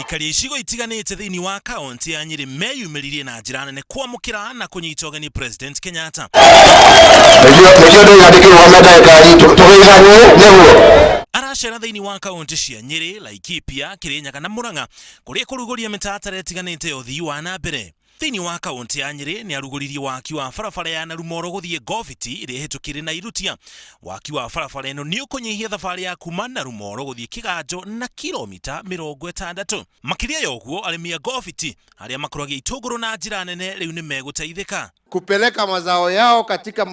Aikari icigo itiganite thiini wa kaunti ya Nyeri meyumiririe na njira nene kwamukira na kunyita ugeni President Kenyatta. Aracera thiini wa kaunti cia Nyeri, Laikipia, Kirinyaga na Murang'a kuria kuruguria mitatara itiganite ya uthii wa na mbere. Thiini wa kaunti ya Nyeri ni aruguririe waki wa barabara ya Narumoro guthie Goviti iri hitukire na Irutia. Waki wa barabara ino ni ukunyihia thabari ya kuma Narumoro guthie Kiganjo na kilomita 60. Makiria ya uguo arimi a Goviti aria makuragia itunguru na njira nene riu ni meguteithika kupeleka mazao yao katika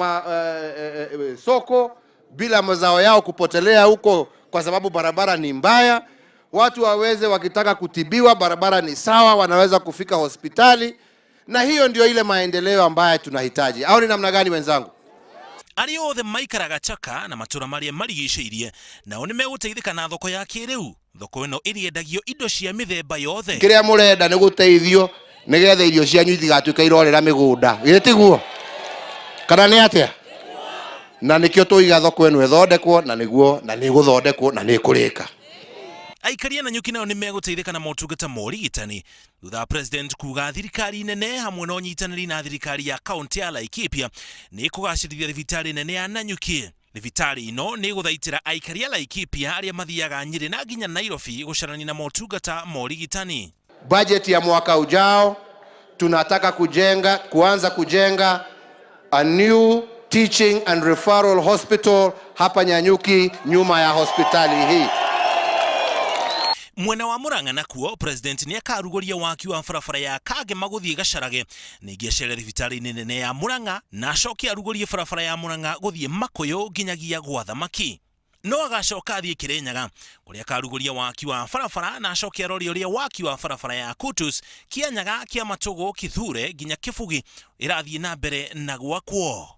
soko bila mazao yao kupotelea huko kwa sababu barabara ni mbaya. Watu waweze wakitaka kutibiwa, barabara ni sawa, wanaweza kufika hospitali, na hiyo ndio ile maendeleo ambayo tunahitaji. Au ni namna gani wenzangu? Ari othe maikaraga Chaka na matura maria marigiceirie nao ni meguteithika na thoko ya kiriu. Thoko ino iriendagio indo cia mithemba yothe. Kiria murenda ni guteithio nigetha irio cianyu itigatuika irorera migunda. Gitiguo kana ni atia? Na nikio tuiga thoko ino ethondekwo na niguo na ni guthondekwo na ni kurika. Aikaria na nyuki nao ni meguteithika na motungata morigitani thutha President kuga thirikari nene hamwe na unyitaniri na thirikari ya kaunti ya Laikipia ni kugacirithia thibitari nene ya Nanyuki. Thibitari ino ni guthaitira aikaria Laikipia aria mathiaga Nyeri na nginya Nairobi gucarani na motungata morigitani. Budget ya mwaka ujao tunataka kuanza kujenga a new teaching and referral hospital hapa Nanyuki nyuma ya hospitali hii. Mwena wa Murang'a nakuo President ni akaruguria waki wa barabara ya Kagema guthie Gacarage ningi acere thibitari nene ya Murang'a na acoke arugurie barabara ya Murang'a guthie Makuyu nginyagia gwa Thamaki. No agacoka athie Kirinyaga kuria akaruguria waki wa barabara na acoke arori uria waki wa barabara ya Kutus Kianyaga kia Matugu Kithure nginya Kibugi irathie na mbere na gwakwo.